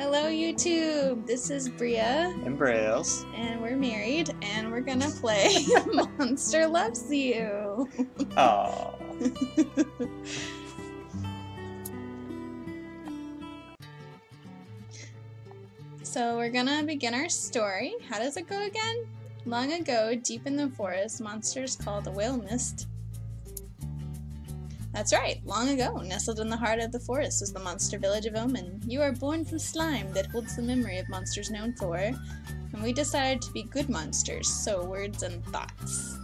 Hello YouTube! This is Bria. And Brails. And we're married, and we're gonna play Monster Loves You! Aww. So we're gonna begin our story. How does it go again? Long ago, deep in the forest, monsters called the whale mist. That's right, long ago, nestled in the heart of the forest was the monster village of Omen. You are born from slime that holds the memory of monsters known for, and we decided to be good monsters, so words and thoughts.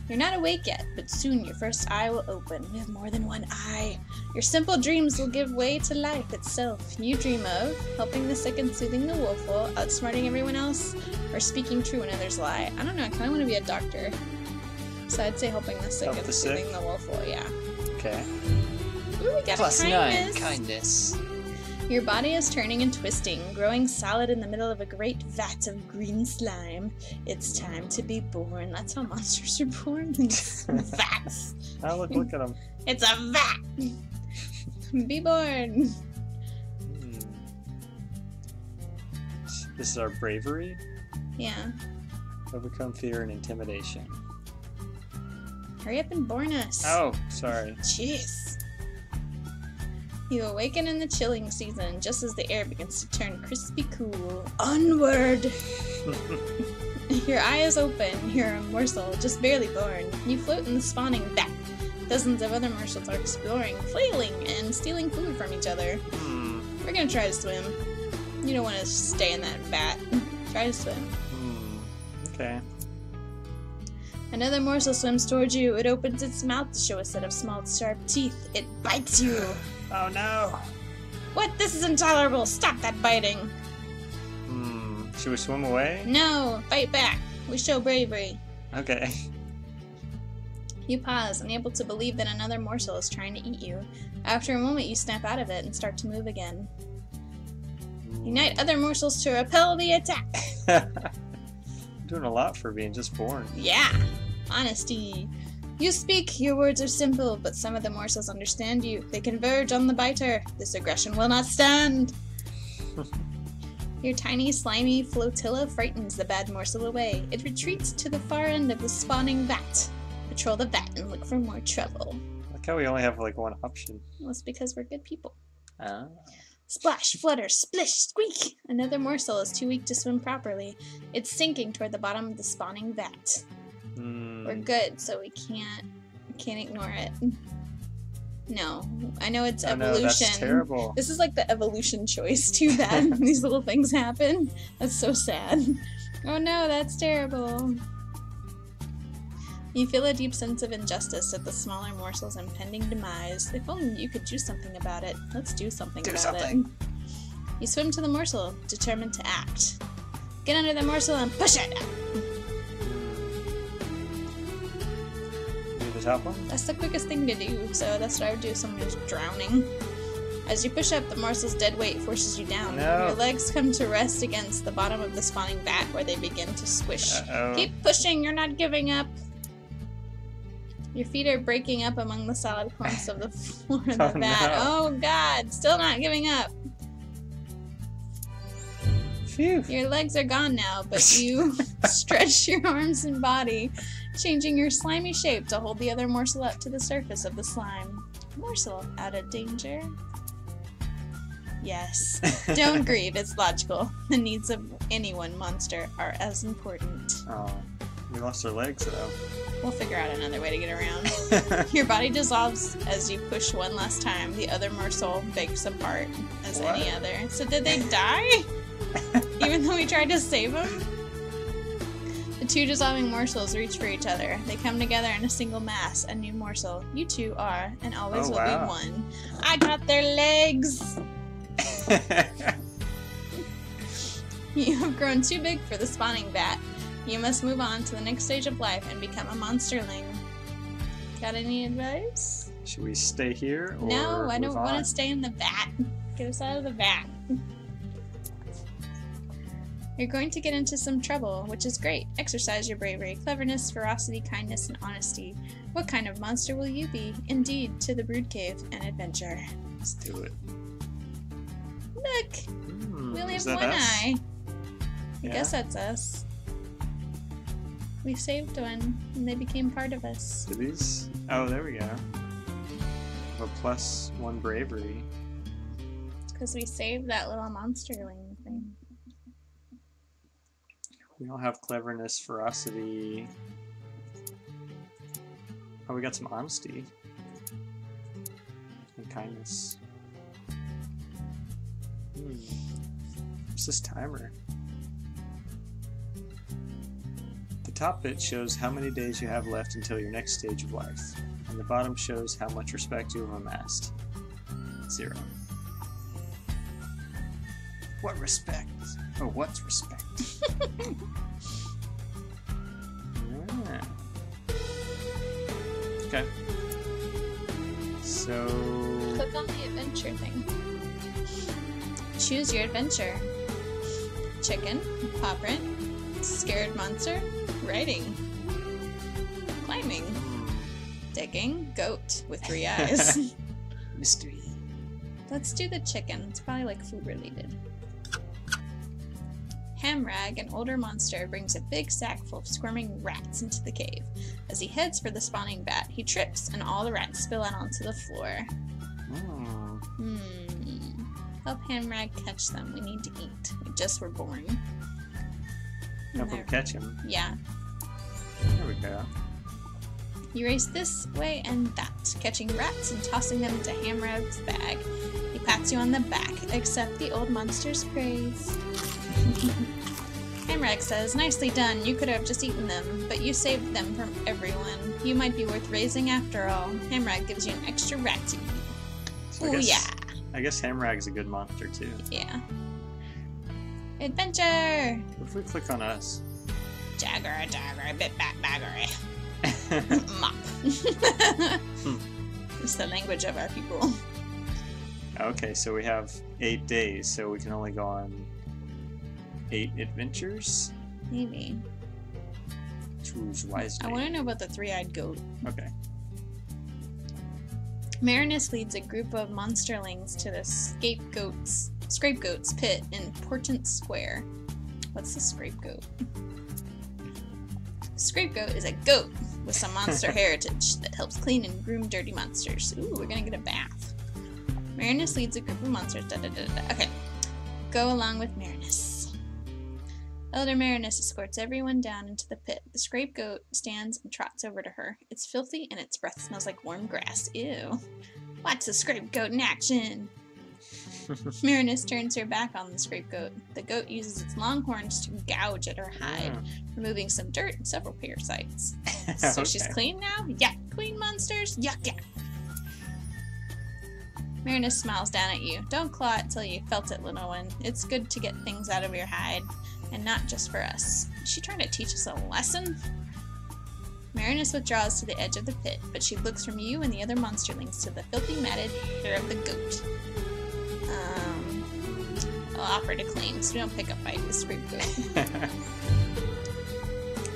You're not awake yet, but soon your first eye will open. We have more than one eye. Your simple dreams will give way to life itself. You dream of helping the sick and soothing the woeful, outsmarting everyone else, or speaking true when others lie. I don't know, I kind of want to be a doctor. So I'd say helping the sick and soothing the woeful, yeah. Okay. Ooh, we got +9, kindness. Your body is turning and twisting, growing solid in the middle of a great vat of green slime. It's time to be born. That's how monsters are born, in vats. Oh, look at them. It's a vat! Be born! This is our bravery. Yeah. Overcome fear and intimidation. Hurry up and born us. Oh, sorry. Jeez. You awaken in the chilling season, just as the air begins to turn crispy cool. Onward! Your eye is open. You're a morsel, just barely born. You float in the spawning vat. Dozens of other morsels are exploring, flailing, and stealing food from each other. We're gonna try to swim. You don't want to stay in that vat. Try to swim. Okay. Another morsel swims towards you. It opens its mouth to show a set of small, sharp teeth. It bites you. Oh no! What? This is intolerable. Stop that biting. Should we swim away? No, fight back. We show bravery. Okay. You pause, unable to believe that another morsel is trying to eat you. After a moment, you snap out of it and start to move again. Unite other morsels to repel the attack. Doing a lot for being just born. Yeah. Honesty. You speak, your words are simple, but some of the morsels understand you. They converge on the biter. This aggression will not stand. Your tiny, slimy flotilla frightens the bad morsel away. It retreats to the far end of the spawning vat. Patrol the vat and look for more trouble. Like how we only have like one option. Well, it's because we're good people. Ah. Splash, flutter, splish, squeak! Another morsel is too weak to swim properly. It's sinking toward the bottom of the spawning vat. We're good, so we can't ignore it. No, I know it's evolution. No, that's terrible. This is like the evolution choice. Too bad these little things happen. That's so sad. Oh no, that's terrible. You feel a deep sense of injustice at the smaller morsel's impending demise. If only you could do something about it. Let's do something about it. You swim to the morsel, determined to act. Get under the morsel and push it! Do the top one? That's the quickest thing to do, so that's what I would do if someone was drowning. As you push up, the morsel's dead weight forces you down. No. Your legs come to rest against the bottom of the spawning vat where they begin to squish. Uh-oh. Keep pushing, you're not giving up. Your feet are breaking up among the solid clumps of the floor of the vat. No. Oh god, still not giving up. Phew. Your legs are gone now, but you stretch your arms and body, changing your slimy shape to hold the other morsel up to the surface of the slime. Morsel out of danger? Yes. Don't grieve, it's logical. The needs of any one monster are as important. Oh, we lost our legs though. We'll figure out another way to get around. Your body dissolves as you push one last time. The other morsel breaks apart as any other. So did they die? Even though we tried to save them? The two dissolving morsels reach for each other. They come together in a single mass, a new morsel. You two are, and always will be one. I got their legs! You have grown too big for the spawning vat. You must move on to the next stage of life and become a monsterling. Got any advice? Should we stay here or No, I don't move want on? to stay in the vat. Get us out of the vat. You're going to get into some trouble, which is great. Exercise your bravery, cleverness, ferocity, kindness, and honesty. What kind of monster will you be? Indeed, to the brood cave and adventure. Let's do it. Look! We only is have that one us? eye. I Yeah. guess that's us. We saved one, and they became part of us. Do these? Oh, there we go. A +1 bravery. It's because we saved that little monsterling thing. We don't have cleverness, ferocity. Oh, we got some honesty. And kindness. What's this timer? The top bit shows how many days you have left until your next stage of life, and the bottom shows how much respect you have amassed. 0. What respect? Oh, what's respect? Yeah. Okay. So... Click on the adventure thing. Choose your adventure. Chicken, paw print, scared monster, writing, climbing, digging, goat with 3 eyes. Mystery. Let's do the chicken. It's probably like food related. Hamrag, an older monster, brings a big sack full of squirming rats into the cave. As he heads for the spawning bat, he trips and all the rats spill out onto the floor. Help Hamrag catch them. We need to eat. We just were born. Help him catch him. Yeah. There we go. You race this way and that, catching rats and tossing them into Hamrag's bag. He pats you on the back, accept the old monster's praise. Hamrag says, nicely done, you could have just eaten them, but you saved them from everyone. You might be worth raising after all. Hamrag gives you an extra rat to eat. So Ooh, yeah. I guess Hamrag's a good monster too. Yeah. Adventure! What if we click on us? Jagger, bit bat baggery. Mop. It's the language of our people. Okay, so we have 8 days, so we can only go on 8 adventures? Maybe. Choose wisely. I want to know about the three-eyed goat. Okay. Marinus leads a group of monsterlings to the Scapegoat's pit in Portent Square. What's the Scapegoat? Scapegoat is a goat with some monster heritage that helps clean and groom dirty monsters. Ooh, we're gonna get a bath. Marinus leads a group of monsters. Okay. Go along with Marinus. Elder Marinus escorts everyone down into the pit. The Scapegoat stands and trots over to her. It's filthy and its breath smells like warm grass. Ew. Watch the Scapegoat in action. Marinus turns her back on the Scapegoat. The goat uses its long horns to gouge at her hide, removing some dirt and several parasites. So Okay. she's clean now? Yeah, clean monsters? Yuck, yuck. Marinus smiles down at you. Don't claw it till you felt it, little one. It's good to get things out of your hide, and not just for us. Is she trying to teach us a lesson? Marinus withdraws to the edge of the pit, but she looks from you and the other monsterlings to the filthy matted hair of the goat. I'll offer to clean, so we don't pick up by the Scapegoat.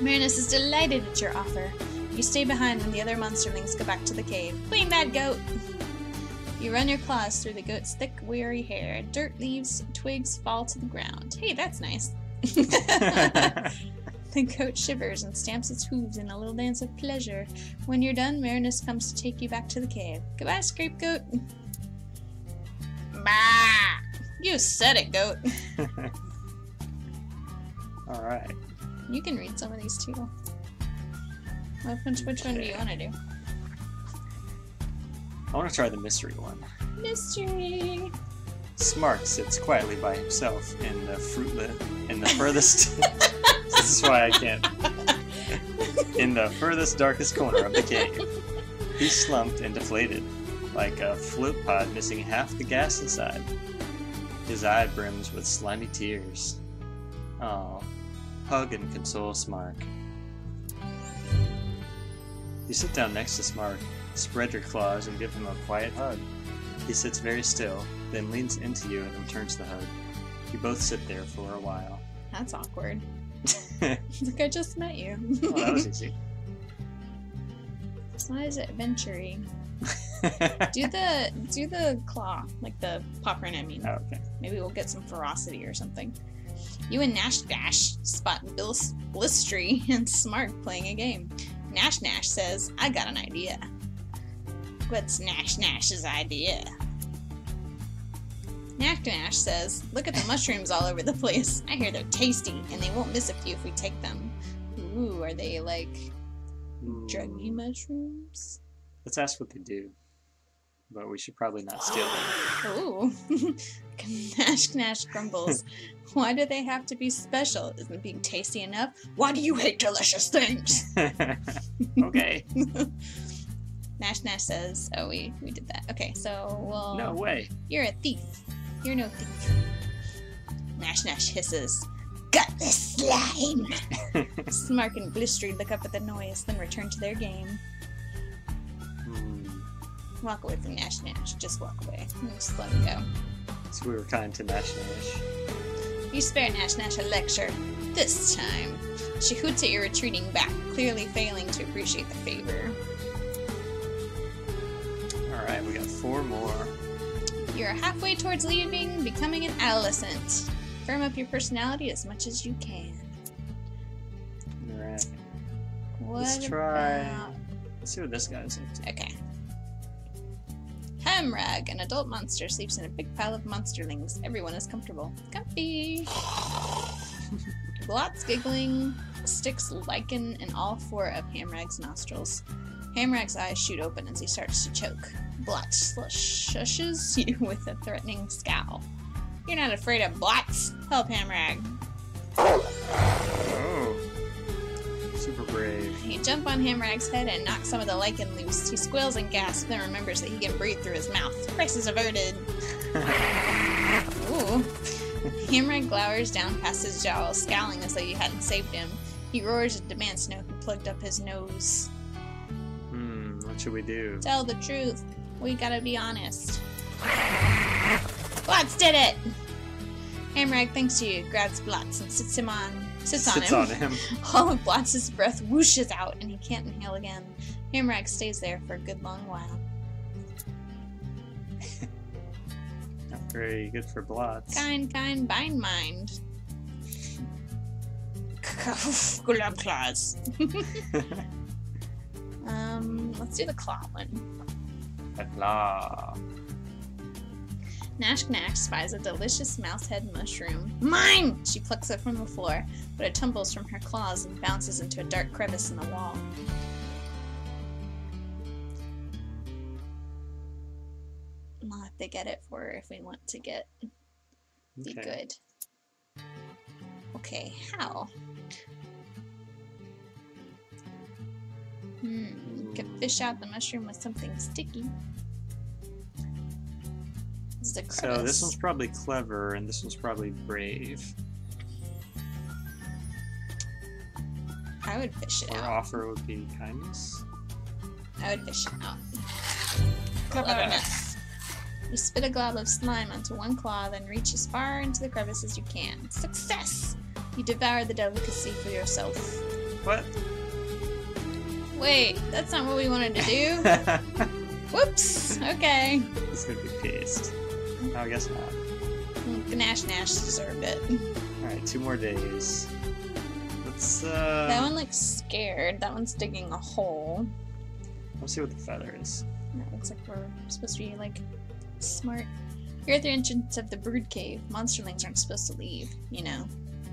Marinus is delighted at your offer. You stay behind when the other monsterlings go back to the cave. Clean that goat! You run your claws through the goat's thick, wiry hair. Dirt, leaves, twigs fall to the ground. Hey, that's nice. The goat shivers and stamps its hooves in a little dance of pleasure. When you're done, Marinus comes to take you back to the cave. Goodbye, Scapegoat. Bah! You said it, goat. Alright. You can read some of these too. Which one do you want to do? I want to try the mystery one. Mystery! Smark sits quietly by himself in the furthest... This is why I can't. In the furthest, darkest corner of the cave. He's slumped and deflated, like a float pod missing half the gas inside. His eye brims with slimy tears. Aw. Hug and console Smark. You sit down next to Smark, spread your claws, and give him a quiet hug. He sits very still, then leans into you and returns the hug. You both sit there for a while. That's awkward. Well, Look, I just met you. that was easy. So why is it adventure-y? Do the claw, like the paw print, I mean. Oh, okay. Maybe we'll get some ferocity or something. You and Nash Dash spot Blistry and Smart playing a game. Nash says, I got an idea. What's Nash's idea? Nash says, look at the mushrooms all over the place. I hear they're tasty, and they won't miss a few if we take them. Ooh, are they like druggy mushrooms? Let's ask what they do. But we should probably not steal them. Ooh. Nash grumbles. Why do they have to be special? Isn't being tasty enough? Why do you hate delicious things? Okay. Nash says, oh, we did that. Okay, so, well... No way. You're a thief. You're no thief. Nash hisses. Gutless slime! Smark and Blistry look up at the noise, then return to their game. Walk away from Nash. Just walk away. Just let him go. So we were kind to Nash. You spare Nash a lecture. This time. She hoots at your retreating back, clearly failing to appreciate the favor. Alright, we got 4 more. You're halfway towards leaving, becoming an adolescent. Firm up your personality as much as you can. Alright. Let's try. Let's see what this guy's up to. Okay. Hamrag, an adult monster, sleeps in a big pile of monsterlings. Everyone is comfortable. Comfy! Blot's giggling sticks lichen in all 4 of Hamrag's nostrils. Hamrag's eyes shoot open as he starts to choke. Blot shushes you with a threatening scowl. You're not afraid of blots? Help Hamrag. Oh. Super brave. You jump on Hamrag's head and knock some of the lichen loose. He squeals and gasps, then remembers that he can breathe through his mouth. Crisis averted. Ooh. Hamrag glowers down past his jowls, scowling as though you hadn't saved him. He roars and demands to know who plugged up his nose. What should we do? Tell the truth. We gotta be honest. Blots did it! Hamrag thanks you, grabs Blots and sits on him. All of Blots' breath whooshes out and he can't inhale again. Hamrag stays there for a good long while. Not very good for Blots. Kind, bind mind. Glove claws. Let's do the claw one. A claw. Nash spies a delicious mousehead mushroom. Mine! She plucks it from the floor, but it tumbles from her claws and bounces into a dark crevice in the wall. I'll have to get it for her if we want to be good. Okay, how? You could fish out the mushroom with something sticky. This is a crevice. So this one's probably clever, and this one's probably brave. I would fish it Or out. offer would be kindness. I would fish it out. Cleverness. You spit a glob of slime onto one claw, then reach as far into the crevice as you can. Success! You devour the delicacy for yourself. What? Wait, that's not what we wanted to do. Whoops! Okay. He's gonna be pissed. No, I guess not. Nash deserved it. Alright, 2 more days. Let's, That one looks scared. That one's digging a hole. let's see what the feather is. That looks like we're supposed to be, like, smart. You're at the entrance of the brood cave. Monsterlings aren't supposed to leave, you know.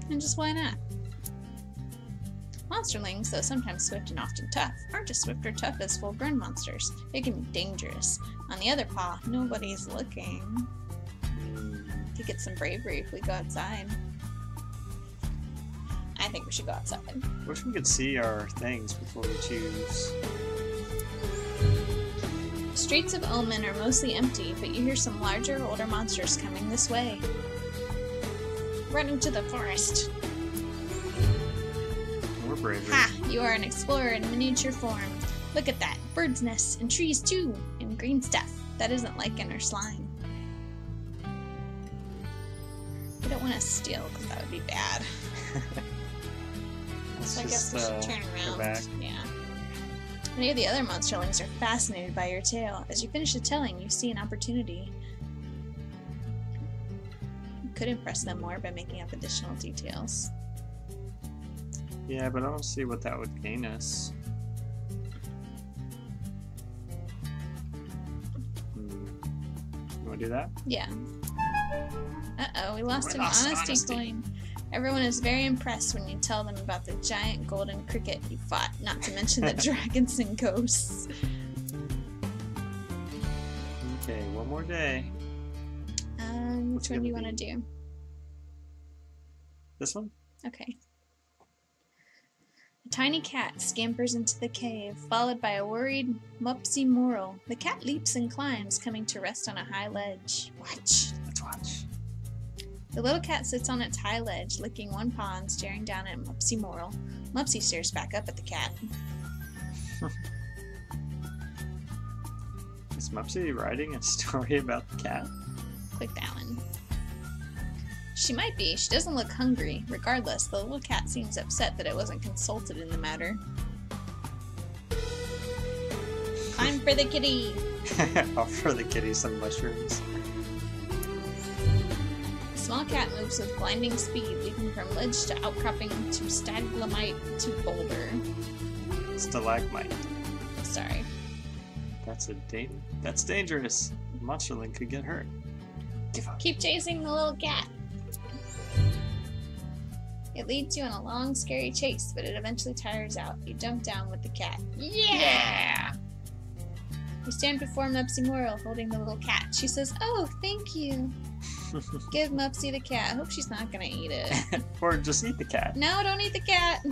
And just why not? Monsterlings, though sometimes swift and often tough, aren't as swift or tough as full-grown monsters. They can be dangerous. On the other paw, nobody's looking. Could get some bravery if we go outside. I think we should go outside. Wish we could see our things before we choose. The streets of Omen are mostly empty, but you hear some larger, older monsters coming this way. Run into the forest. More bravery. Ha! You are an explorer in miniature form. Look at that. Birds' nests and trees too. And green stuff. That isn't lichen or slime. I don't want to steal because that would be bad. Let's So I guess we should turn go around. back. Yeah. Many of the other monsterlings are fascinated by your tale. As you finish the telling, you see an opportunity. You could impress them more by making up additional details. Yeah, but I don't see what that would gain us. You want to do that? Yeah. Uh-oh, we lost an lost honesty coin. Everyone is very impressed when you tell them about the giant golden cricket you fought, not to mention the dragons and ghosts. Okay, one more day. Which one do you want to do? This one? Okay. A tiny cat scampers into the cave, followed by a worried Mopsy Moral. The cat leaps and climbs, coming to rest on a high ledge. Watch. Let's watch. The little cat sits on its high ledge, licking one paw and staring down at Mopsy Moral. Mopsy stares back up at the cat. Is Mopsy writing a story about the cat? Click that one. She might be. She doesn't look hungry. Regardless, the little cat seems upset that it wasn't consulted in the matter. Time for the kitty! Offer the kitty some mushrooms. The small cat moves with blinding speed, leaping from ledge to outcropping to stalagmite to boulder. Stalagmite. Sorry. That's dangerous. The monsterling could get hurt. Give up. Keep chasing the little cat. It leads you on a long, scary chase, but it eventually tires out. You jump down with the cat. Yeah! You stand before Mopsy Moral, holding the little cat. She says, "Oh, thank you." Give Mopsy the cat. Hope she's not gonna eat it. Or just eat the cat. No, don't eat the cat.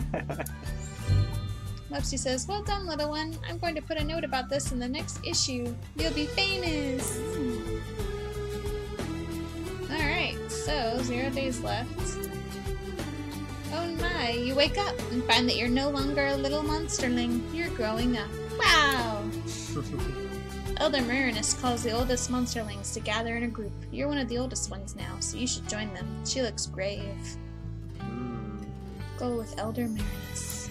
Mopsy says, "Well done, little one. I'm going to put a note about this in the next issue. You'll be famous." Alright, so 0 days left. Oh my, you wake up and find that you're no longer a little monsterling. You're growing up. Wow! Elder Marinus calls the oldest monsterlings to gather in a group. You're one of the oldest ones now, so you should join them. She looks grave. Go with Elder Marinus.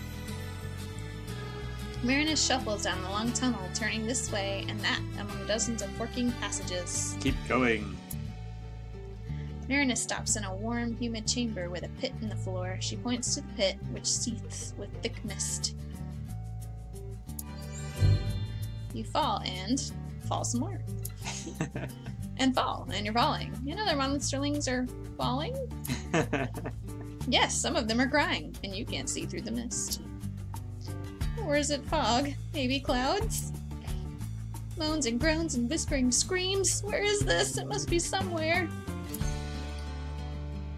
Marinus shuffles down the long tunnel, turning this way and that among dozens of forking passages. Keep going. Marinus stops in a warm, humid chamber with a pit in the floor. She points to the pit, which seethes with thick mist. You fall and fall some more. And fall, and you're falling. And other monsterlings are falling? Yes, some of them are crying, and you can't see through the mist. Or is it fog? Maybe clouds? Moans and groans and whispering screams. Where is this? It must be somewhere.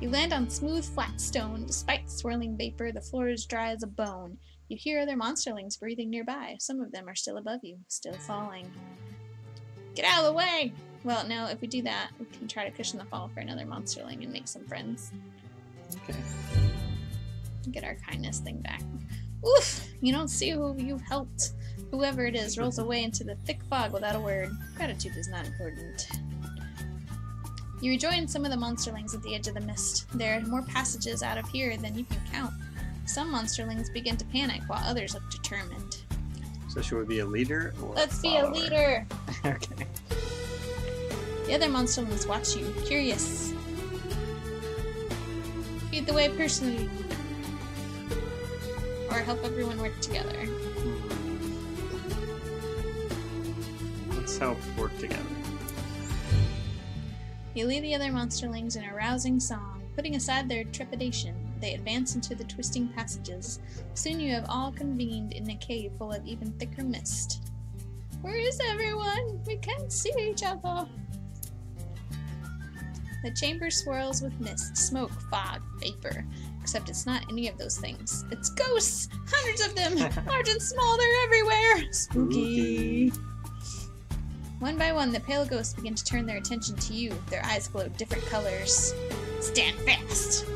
You land on smooth, flat stone. Despite swirling vapor, the floor is dry as a bone. You hear other monsterlings breathing nearby. Some of them are still above you, still falling. Get out of the way! Well, no, if we do that, we can try to cushion the fall for another monsterling and make some friends. Okay. Get our kindness thing back. Oof! You don't see who you've helped. Whoever it is rolls away into the thick fog without a word. Gratitude is not important. You rejoin some of the monsterlings at the edge of the mist. There are more passages out of here than you can count. Some monsterlings begin to panic, while others look determined. So should we be a leader or Let's a be a follower? leader! Okay. The other monsterlings watch you, curious. Lead the way personally. Or help everyone work together. Let's help work together. You lead the other monsterlings in a rousing song. Putting aside their trepidation, they advance into the twisting passages. Soon you have all convened in a cave full of even thicker mist. Where is everyone? We can't see each other. The chamber swirls with mist, smoke, fog, vapor. Except it's not any of those things. It's ghosts! Hundreds of them! Large and small, they're everywhere! Spooky! One by one, the pale ghosts begin to turn their attention to you. Their eyes glow different colors. Stand fast!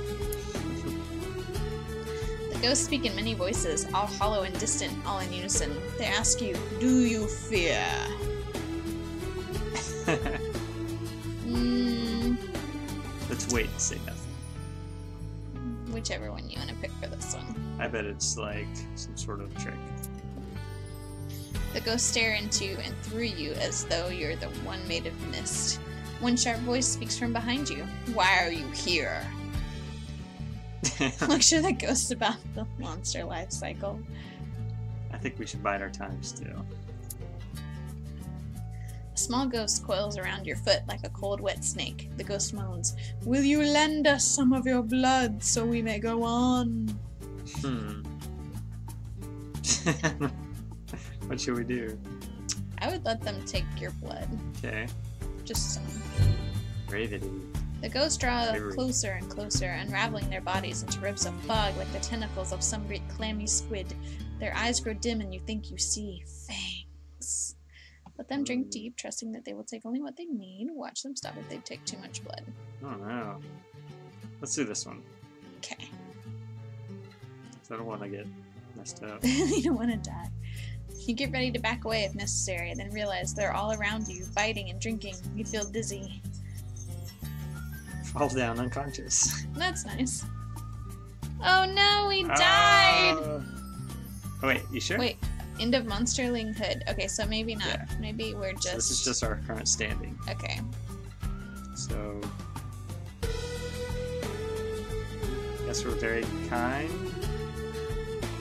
The ghosts speak in many voices, all hollow and distant, all in unison. They ask you, do you fear? Let's wait and say nothing. Whichever one you want to pick for this one. I bet it's like some sort of trick. The ghosts stare into and through you as though you're the one made of mist. One sharp voice speaks from behind you. Why are you here? Lecture the ghosts about the monster life cycle. I think we should bide our time still. A small ghost coils around your foot like a cold, wet snake. The ghost moans, "Will you lend us some of your blood so we may go on?" What should we do? I would let them take your blood. Okay. Just some. Bravity. The ghosts draw Bravery. closer and closer, unraveling their bodies into ribs of fog like the tentacles of some great clammy squid. Their eyes grow dim and you think you see fangs. Let them drink deep, trusting that they will take only what they need. Watch them stop if they take too much blood. Oh no. Let's do this one. Okay. So I don't want to get messed up. You don't want to die. You get ready to back away if necessary, then realize they're all around you, biting and drinking. You feel dizzy. Fall down unconscious. That's nice. Oh no, we died! Oh, wait, you sure? Wait, end of Monsterling Hood. Okay, so maybe not. Yeah. Maybe we're just... So this is just our current standing. Okay. So... guess we're very kind.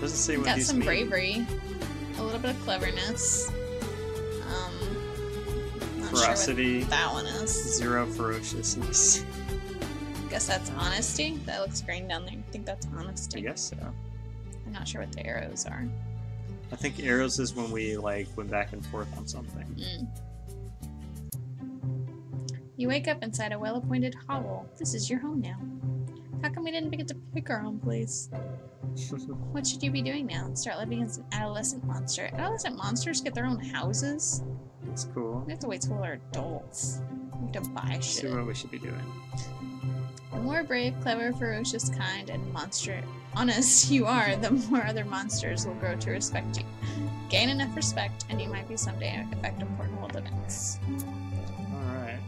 Doesn't say what Got these some mean. bravery. A little bit of cleverness. Not Ferocity. sure what that one is. 0 ferociousness. Guess that's honesty. That looks green down there. I think that's I honesty. guess so. I'm not sure what the arrows are. I think arrows is when we like went back and forth on something. You wake up inside a well-appointed hovel. This is your home now. How come we didn't get to pick our own place? What should you be doing now? Start living as an adolescent monster. Adolescent monsters get their own houses? That's cool. We have to wait till we're adults. We have to buy Let's see shit. what we should be doing. The more brave, clever, ferocious, kind, and honest you are, the more other monsters will grow to respect you. Gain enough respect, and you might be someday affect important world events. Alright.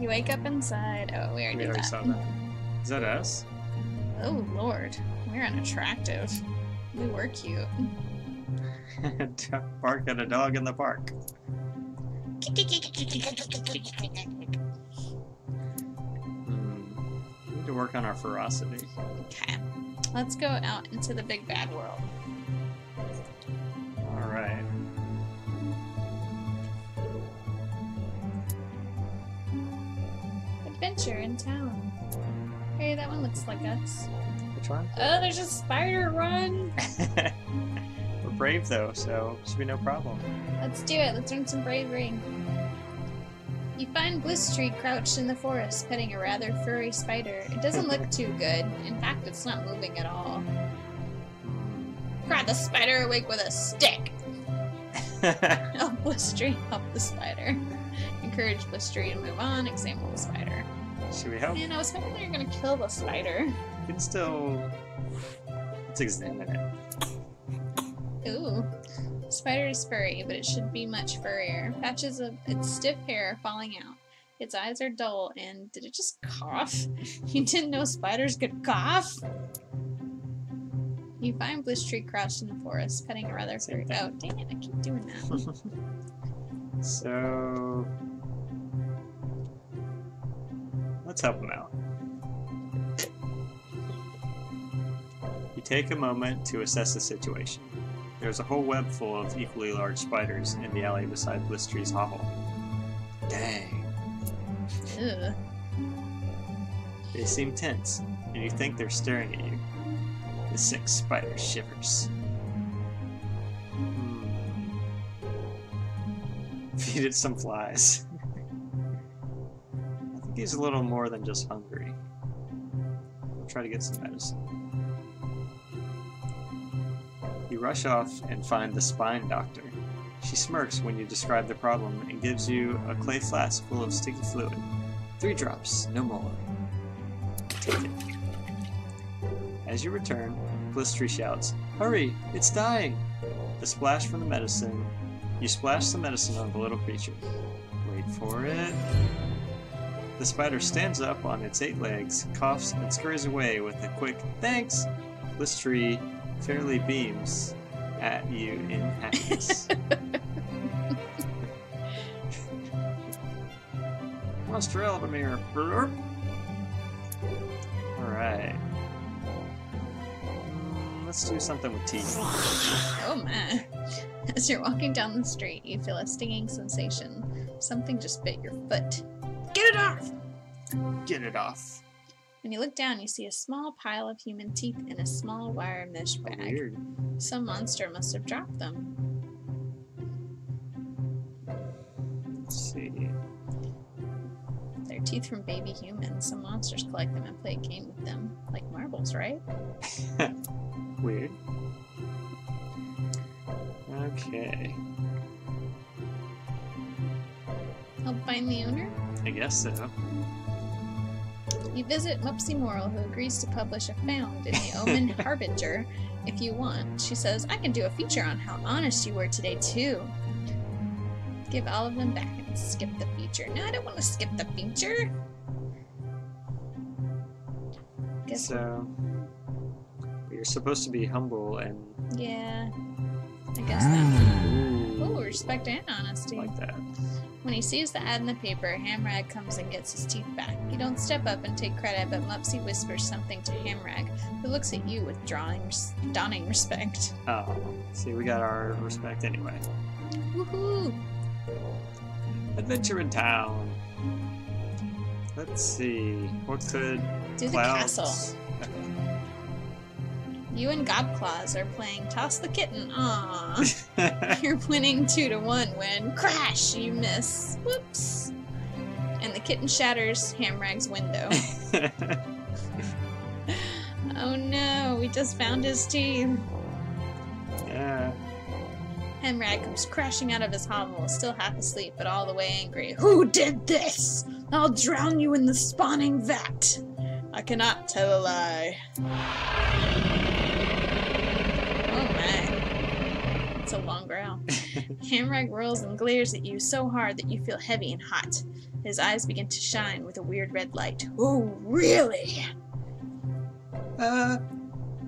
You wake up inside. Oh, we already, Saw that. Is that us? Oh, Lord. We're unattractive. We were cute. Bark at a dog in the park. We need to work on our ferocity. Okay. Let's go out into the big bad world. Alright. Adventure in town. Hey, that one looks like us. Which one? Oh, there's a spider run! We're brave though, so should be no problem. Let's do it. Let's learn some bravery. You find Blistree crouched in the forest, petting a rather furry spider. It doesn't look too good. In fact, it's not moving at all. Prod the spider awake with a stick. Oh, Blistree, help the spider. Encourage Blistree to move on. Examine the spider. Should we help? Man, I was hoping they were gonna kill the spider. We can still... Let's examine it. Ooh. Spider is furry, but it should be much furrier. Patches of its stiff hair falling out. Its eyes are dull, and did it just cough? You didn't know spiders could cough? You find Blistree crouched in the forest, petting a rather furry... Oh, dang it, I keep doing that. So... let's help him out. You take a moment to assess the situation. There's a whole web full of equally large spiders in the alley beside Blistree's hovel. Dang. Ugh. They seem tense, and you think they're staring at you. The sick spider shivers. Feed it some flies. I think he's a little more than just hungry. I'll try to get some medicine. You rush off and find the spine doctor. She smirks when you describe the problem and gives you a clay flask full of sticky fluid. 3 drops, no more. Take it. As you return, Blistree shouts, "Hurry! It's dying!" A splash from the medicine. You splash some medicine on the little creature. Wait for it. The spider stands up on its 8 legs, coughs, and scurries away with a quick "thanks." Blistree fairly beams at you in happiness. Monster Eldamir. Alright. Let's do something with teeth. Oh my. As you're walking down the street, you feel a stinging sensation. Something just bit your foot. Get it off! Get it off. When you look down, you see a small pile of human teeth in a small wire mesh bag. Weird. Some monster must have dropped them. Let's see. They're teeth from baby humans. Some monsters collect them and play a game with them. Like marbles, right? Weird. Okay. Help find the owner? I guess so. You visit Mupsy Moral, who agrees to publish a found in the Omen Harbinger if you want. She says, I can do a feature on how honest you were today, too. Give all of them back and skip the feature. No, I don't want to skip the feature. Guess So, you're supposed to be humble and yeah, I guess that one. ooh, Ooh, respect and honesty. like that. When he sees the ad in the paper, Hamrag comes and gets his teeth back. You don't step up and take credit, but Mupsy whispers something to Hamrag, who looks at you with dawning respect. Oh, see, we got our respect anyway. Woohoo! Adventure in town. Let's see. What could Do the clouds... castle. You and Gobclaws are playing Toss the Kitten. Aww. You're winning 2-1 when crash, you miss. Whoops. And the kitten shatters Hamrag's window. Oh no, we just found his teeth. Yeah. Hamrag comes crashing out of his hovel, still half asleep, but all the way angry. Who did this? I'll drown you in the spawning vat. I cannot tell a lie. Oh my. It's a long growl. Hamrag whirls and glares at you so hard that you feel heavy and hot. His eyes begin to shine with a weird red light. Oh, really?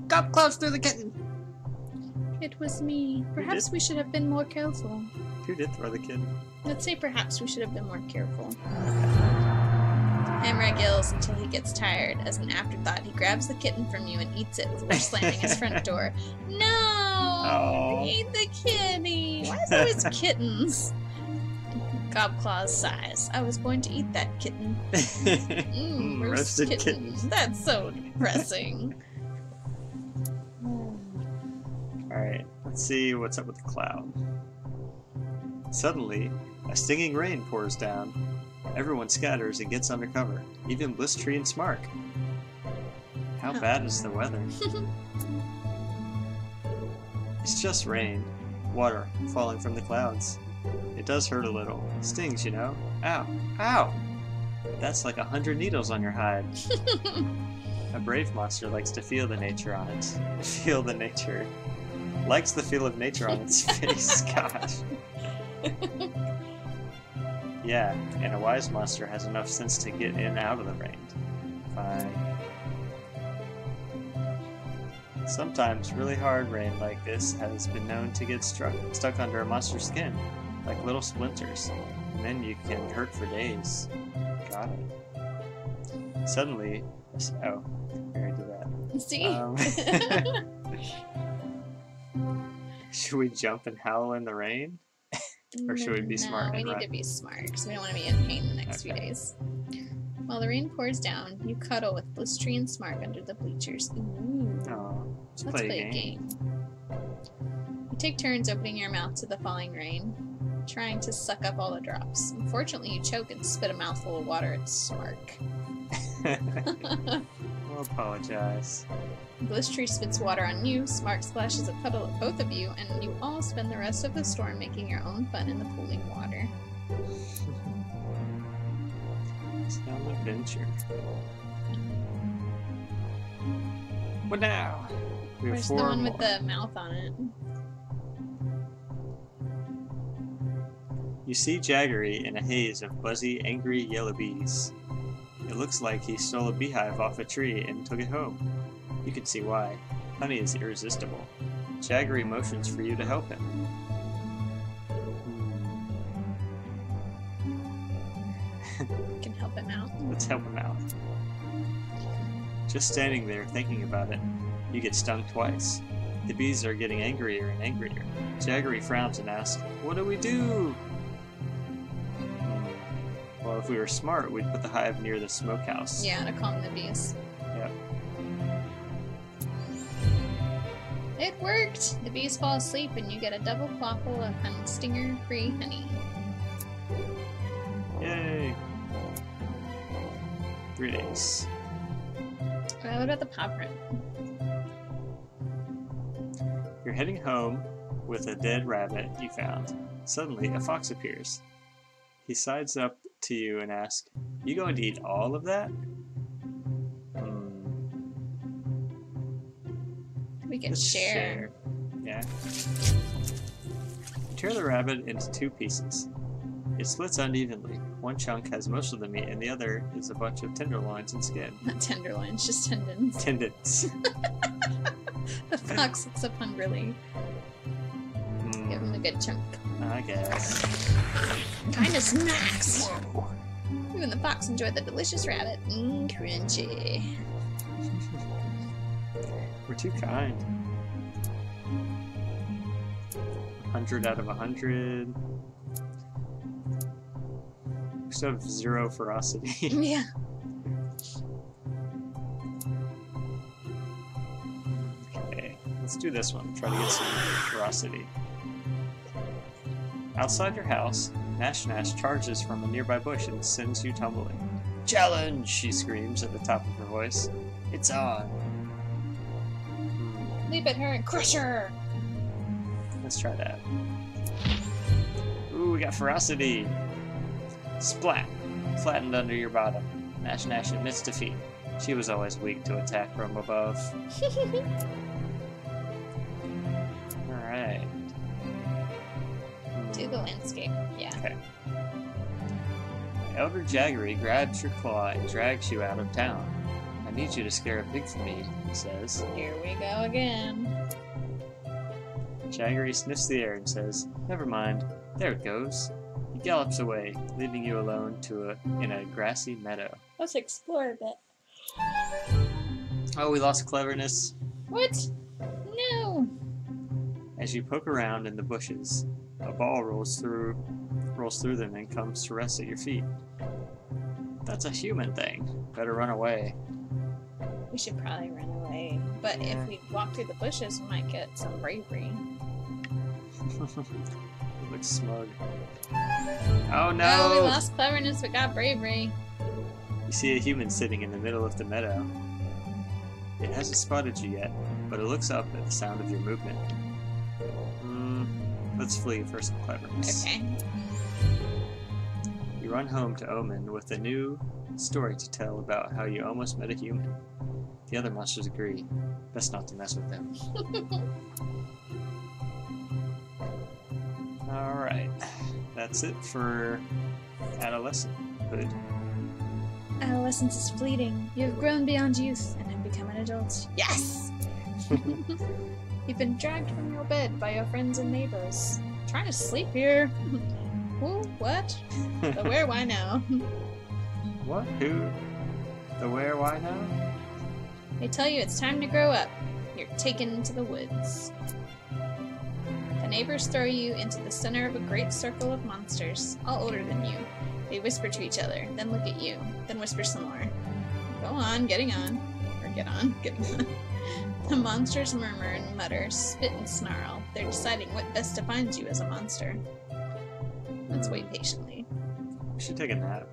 Gobclaws through the kitten. It was me. Perhaps we should have been more careful. Who did throw the kitten? Let's say perhaps we should have been more careful. Hamrag yells until he gets tired. As an afterthought, he grabs the kitten from you and eats it before slamming his front door. No! Oh. He ate the kitty! Why is it always kittens? Gobclaws sighs. I was going to eat that kitten. Roasted kittens. kittens. That's so depressing. Alright, let's see what's up with the cloud. Suddenly, a stinging rain pours down. Everyone scatters and gets under cover, even Blistry and Smark. How bad is the weather? It's just rain. Water falling from the clouds. It does hurt a little. Stings, you know. Ow. Ow! That's like 100 needles on your hide. A brave monster likes to feel the nature on it. Feel the nature. Likes the feel of nature on its face. Gosh. Yeah, and a wise monster has enough sense to get in and out of the rain. Fine. Sometimes really hard rain like this has been known to get stuck under a monster's skin, like little splinters, and then you can hurt for days. Got it. Suddenly, oh, I already did that. See? Should we jump and howl in the rain? Or should we be smart No, we and need run? to be smart because we don't want to be in pain the next few Okay. days. While the rain pours down, you cuddle with Blistry and Smark under the bleachers. Ooh. Oh, let's Let's play play a game. You take turns opening your mouth to the falling rain, trying to suck up all the drops. Unfortunately, you choke and spit a mouthful of water at Smark. I'll apologize. Blistry spits water on you, Smark splashes a puddle at both of you, and you all spend the rest of the storm making your own fun in the pooling water. It's now an adventure. What now? We have Where's 4 the one more. with the mouth on it? You see Jaggery in a haze of buzzy, angry yellow bees. It looks like he stole a beehive off a tree and took it home. You can see why. Honey is irresistible. Jaggery motions for you to help him. Can help him out. Let's help him out. Just standing there thinking about it, you get stung twice. The bees are getting angrier and angrier. Jaggery frowns and asks, "What do we do?" Well, if we were smart, we'd put the hive near the smokehouse. Yeah, to calm the bees. Yep. It worked! The bees fall asleep and you get a double clawful of stinger-free honey. Yay! 3 days. What about the paw print? You're heading home with a dead rabbit you found. Suddenly, a fox appears. He sides up to you and asks, "You going to eat all of that?" We can Let's share. Yeah. You tear the rabbit into 2 pieces. It splits unevenly. One chunk has most of the meat, and the other is a bunch of tenderloins and skin. Not tenderloins, just tendons. Tendons. The fox looks up hungrily. Give him a good chunk. I guess. Kinda smacks! Whoa. Even the fox enjoyed the delicious rabbit. Crunchy. We're too kind. 100 out of 100. We still have 0 ferocity. Yeah. Okay, let's do this one. Try to get some ferocity. Outside your house, Nash Nash charges from a nearby bush and sends you tumbling. "Challenge!" she screams at the top of her voice. "It's on!" Leap at her and crush her! Let's try that. Ooh, we got ferocity! Splat! Flattened under your bottom. Nash Nash admits defeat. She was always weak to attack from above. Alright. Do the landscape. Yeah. Okay. Elder Jaggery grabs your claw and drags you out of town. "I need you to scare a pig for me," he says. Here we go again. Jaggery sniffs the air and says, "Never mind. There it goes." He gallops away, leaving you alone in a grassy meadow. Let's explore a bit. Oh, we lost cleverness. What? No! As you poke around in the bushes, a ball rolls through them and comes to rest at your feet. That's a human thing. Better run away. We should probably run away. But if we walk through the bushes, we might get some bravery. It looks smug. Oh no! Oh, we lost cleverness but got bravery. You see a human sitting in the middle of the meadow. It hasn't spotted you yet, but it looks up at the sound of your movement. Let's flee for some cleverness. Okay. You run home to Omen with a new story to tell about how you almost met a human. The other monsters agree. Best not to mess with them. Alright. That's it for adolescenthood. Adolescence is fleeting. You have grown beyond youth and have become an adult. Yes! You've been dragged from your bed by your friends and neighbors. Trying to sleep here. Who? What? The where, why now? What? Who? The where, why now? They tell you it's time to grow up. You're taken into the woods. The neighbors throw you into the center of a great circle of monsters, all older than you. They whisper to each other, then look at you, then whisper some more. Go on, getting on. Or get on, getting on. The monsters murmur and mutter, spit and snarl. They're deciding what best defines you as a monster. Let's wait patiently. We should take a nap.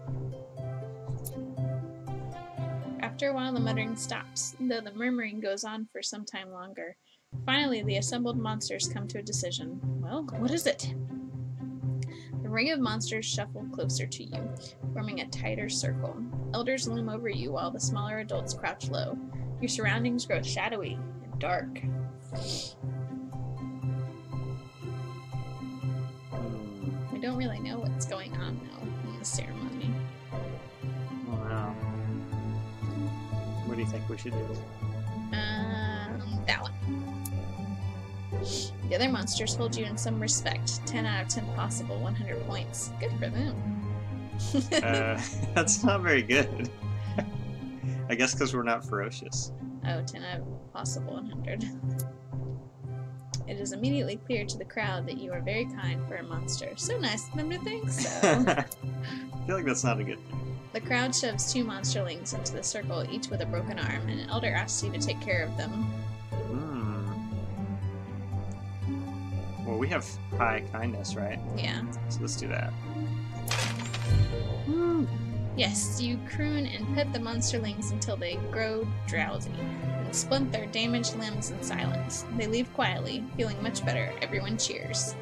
After a while, the muttering stops, though the murmuring goes on for some time longer. Finally, the assembled monsters come to a decision. Well, what is it? The ring of monsters shuffle closer to you, forming a tighter circle. Elders loom over you while the smaller adults crouch low. Your surroundings grow shadowy and dark. We don't really know what's going on now in the ceremony. Wow. What do you think we should do? That one. The other monsters hold you in some respect. 10 out of 10 possible, 100 points. Good for them. That's not very good. I guess because we're not ferocious. Oh, 10 out of possible, 100. It is immediately clear to the crowd that you are very kind for a monster. So nice of them to think so. I feel like that's not a good thing. The crowd shoves 2 monsterlings into the circle, each with a broken arm, and an elder asks you to take care of them. Well, we have high kindness, right? Yeah. So let's do that. Yes, you croon and pet the monsterlings until they grow drowsy, and splint their damaged limbs in silence. They leave quietly, feeling much better. Everyone cheers.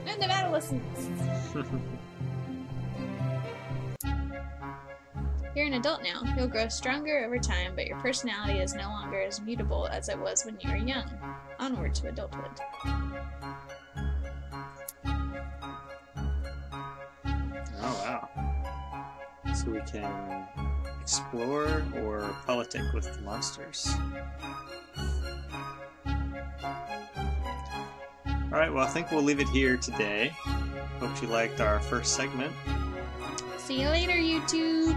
End of adolescence. You're an adult now. You'll grow stronger over time, but your personality is no longer as mutable as it was when you were young. Onward to adulthood. Oh, wow. So we can explore or politic with the monsters. Alright, well, I think we'll leave it here today. Hope you liked our first segment. See you later, YouTube!